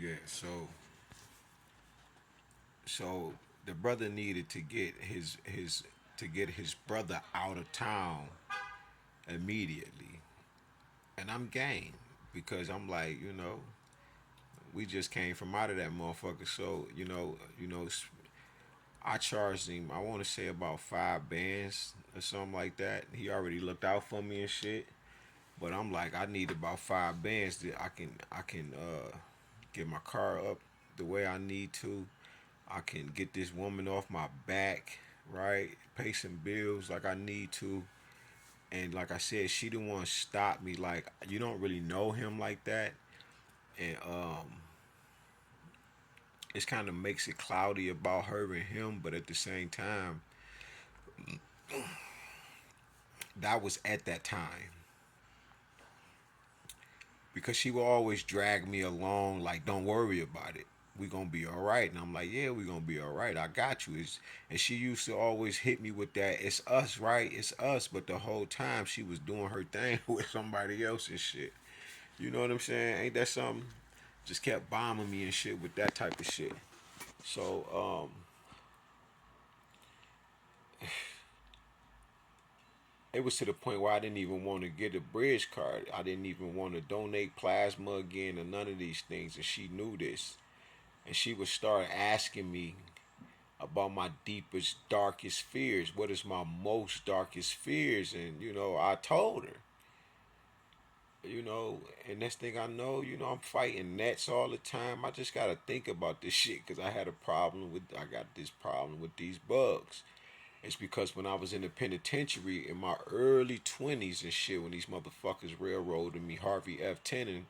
Yeah, so the brother needed to get his brother out of town immediately. And I'm game because I'm like, we just came from out of that motherfucker. So, I charged him, I want to say about 5 bands or something like that. He already looked out for me and shit. But I'm like, I need about 5 bands that I can get my car up the way I need to. I can get this woman off my back, right? Pay some bills like I need to. And like I said, she the one stopped me. Like, you don't really know him like that, and it kind of makes it cloudy about her and him. But at the same time, that was at that time because she will always drag me along. Like, don't worry about it. We gonna be all right. And I'm like, yeah, we gonna be all right. I got you. And she used to always hit me with that. It's us, right? It's us. But the whole time she was doing her thing with somebody else and shit. You know what I'm saying? Ain't that something? Just kept bombing me and shit with that type of shit. So it was to the point where I didn't even want to get a bridge card. I didn't even want to donate plasma again or none of these things. And she knew this. And she would start asking me about my deepest, darkest fears. What is my most darkest fears? And, I told her, and next thing I know, I'm fighting nets all the time. I just got to think about this shit because I got this problem with these bugs. It's because when I was in the penitentiary in my early 20s and shit, when these motherfuckers railroaded me, Harvey F. Tennant,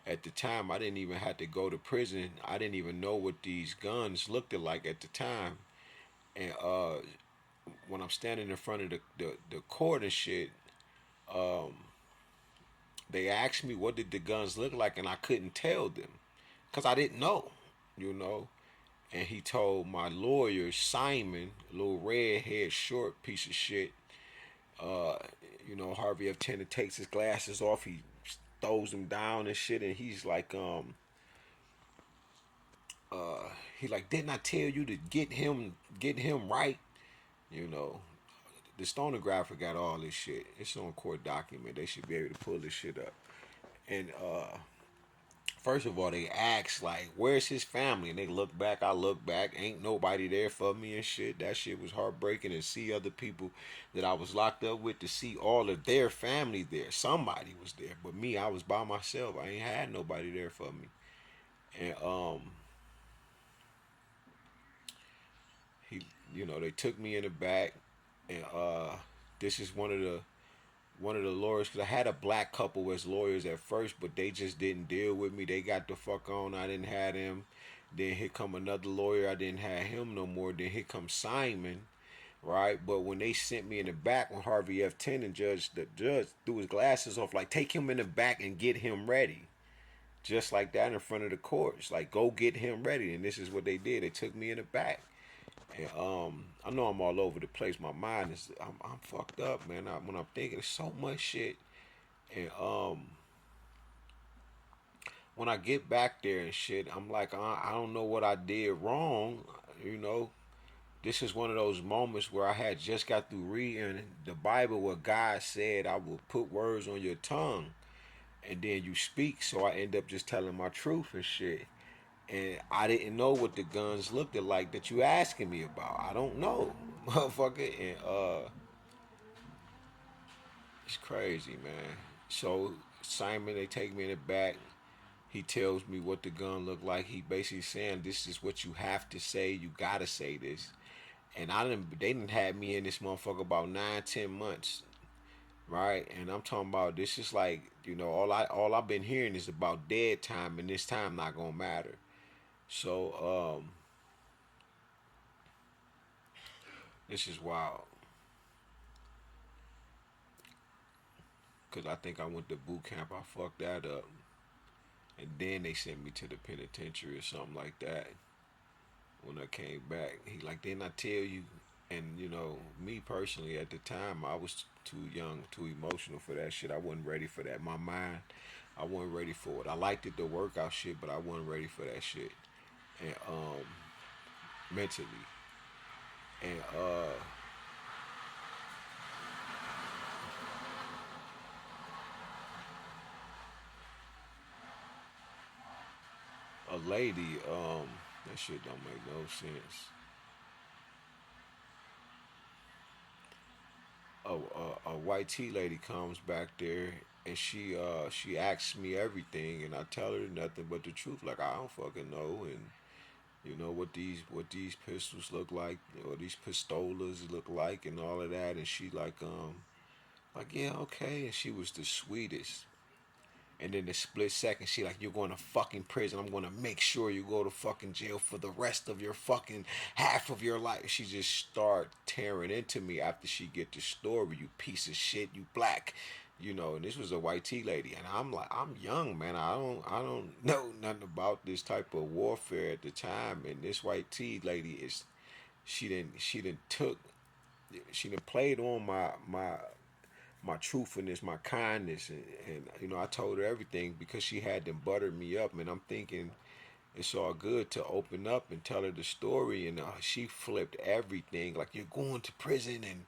at the time, I didn't even have to go to prison. I didn't even know what these guns looked like at the time. And when I'm standing in front of the court and shit, they asked me what did the guns look like, and I couldn't tell them because I didn't know, you know. And he told my lawyer Simon, a little redhead, short piece of shit. Uh, Harvey F. Tennant takes his glasses off, he throws them down and shit, and he's like, he like, didn't I tell you to get him right? You know, the stenographer got all this shit. It's on court document. They should be able to pull this shit up. And first of all, they ask like, "Where's his family?" And they look back. I look back. Ain't nobody there for me and shit. That shit was heartbreaking. And see other people that I was locked up with, to see all of their family there. Somebody was there, but me, I was by myself. I ain't had nobody there for me. And he, they took me in the back, and this is one of the lawyers, because I had a black couple as lawyers at first, but they just didn't deal with me. They got the fuck on. I didn't have them. Then here come another lawyer. I didn't have him no more. Then here comes Simon, right? But when they sent me in the back, when Harvey F. Tennant the judge threw his glasses off, like, take him in the back and get him ready. Just like that in front of the courts. Like, go get him ready. And this is what they did. They took me in the back. And I know I'm all over the place. My mind is, I'm fucked up, man. When I'm thinking, there's so much shit. And when I get back there and shit, I'm like, I don't know what I did wrong. You know, this is one of those moments where I had just got through reading the Bible where God said, I will put words on your tongue and then you speak. So I end up just telling my truth and shit. And I didn't know what the guns looked like that you asking me about. I don't know, motherfucker. And it's crazy, man. So Simon, they take me in the back. He tells me what the gun looked like. He basically saying this is what you have to say. You gotta say this. And I didn't. They didn't have me in this motherfucker about 9, 10 months, right? And I'm talking about this is like, all I've been hearing is about dead time, and this time not gonna matter. So this is wild, cause I think I went to boot camp. I fucked that up, and then they sent me to the penitentiary or something like that. When I came back, he like, didn't I tell you? And me personally at the time, I was too young, too emotional for that shit. I wasn't ready for that. My mind, I wasn't ready for it. I liked it, the workout shit, but I wasn't ready for that shit. And mentally. And a lady, that shit don't make no sense. A white tea lady comes back there and she asks me everything and I tell her nothing but the truth. Like I don't fucking know and you know what these pistols look like or these pistolas look like and all of that and she like yeah okay and she was the sweetest. And then the split second, she like, you're going to fucking prison. I'm going to make sure you go to fucking jail for the rest of your fucking half of your life. She just start tearing into me after she get the story. You piece of shit, you black. You know, and this was a white tea lady. And I'm like, I'm young, man. I don't know nothing about this type of warfare at the time. And this white tea lady is, she didn't played on my truthfulness, my kindness, and you know I told her everything because she had them buttered me up, and I'm thinking it's all good to open up and tell her the story, and she flipped everything like you're going to prison, and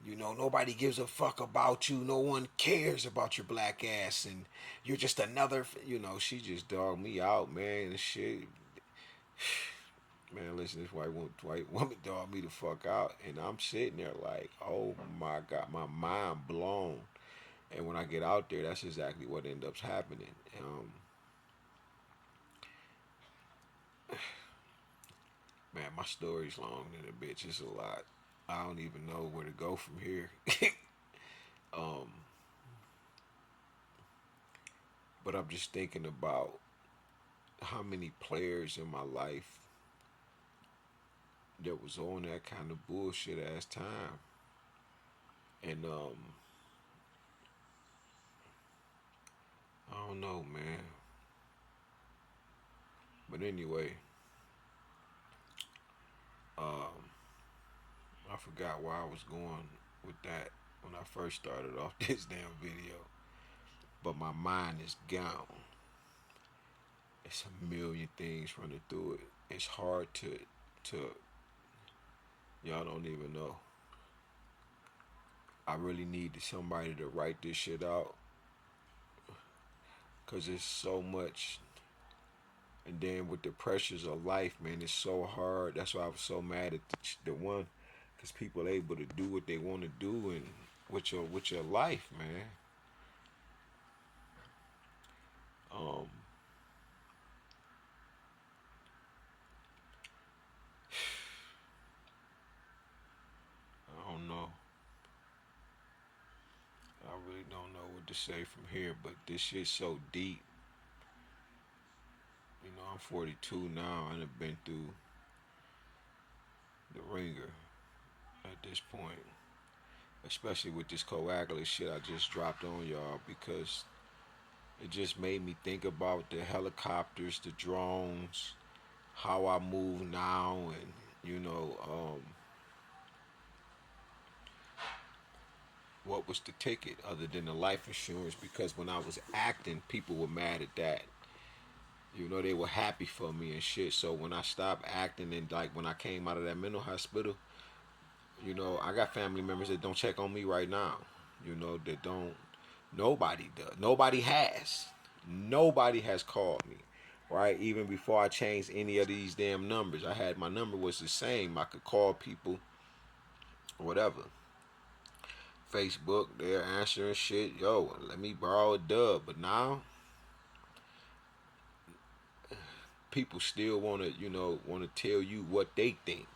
you know nobody gives a fuck about you, no one cares about your black ass, and you're just another, you know she just dogged me out, man, and shit. Man, listen, this white woman dogged me the fuck out, and I'm sitting there like, oh my god, my mind blown. And when I get out there, that's exactly what ends up happening. Man, my story's long than a bitch. It's a lot. I don't even know where to go from here. um, but I'm just thinking about how many players in my life that was on that kind of bullshit ass time. And I don't know, man. But anyway, um, I forgot where I was going with that when I first started off this damn video. But my mind is gone. It's a million things running through it. It's hard to y'all don't even know. I really need somebody to write this shit out because it's so much. And then with the pressures of life, man, it's so hard. That's why I was so mad at the one, because people are able to do what they want to do and with your life, man. Um, I don't know. I really don't know what to say from here, but this shit's so deep. You know, I'm 42 now. I done been through the ringer at this point, especially with this coagulant shit I just dropped on y'all because it just made me think about the helicopters, the drones, how I move now, and you know, what was the ticket other than the life insurance? Because when I was acting, people were mad at that. You know, they were happy for me and shit. So when I stopped acting and like when I came out of that mental hospital, you know, I got family members that don't check on me right now. You know, that don't. Nobody does. Nobody has. Nobody has called me. Right? Even before I changed any of these damn numbers, I had my number was the same. I could call people, whatever. Facebook, they're answering shit. Yo, let me borrow a dub. But now, people still want to, you know, want to tell you what they think.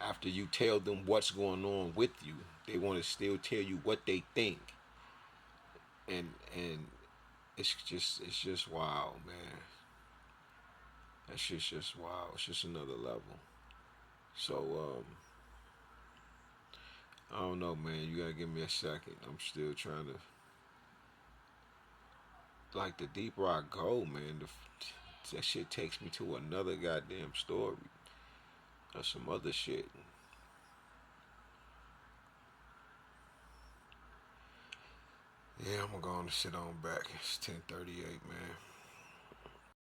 After you tell them what's going on with you, they want to still tell you what they think. And it's just wild, man. That shit's just wild. It's just another level. So I don't know, man. You gotta give me a second. I'm still trying to. Like the deeper I go, man, that shit takes me to another goddamn story. Or some other shit. Yeah, I'm gonna go on and sit on back. It's 10:38, man.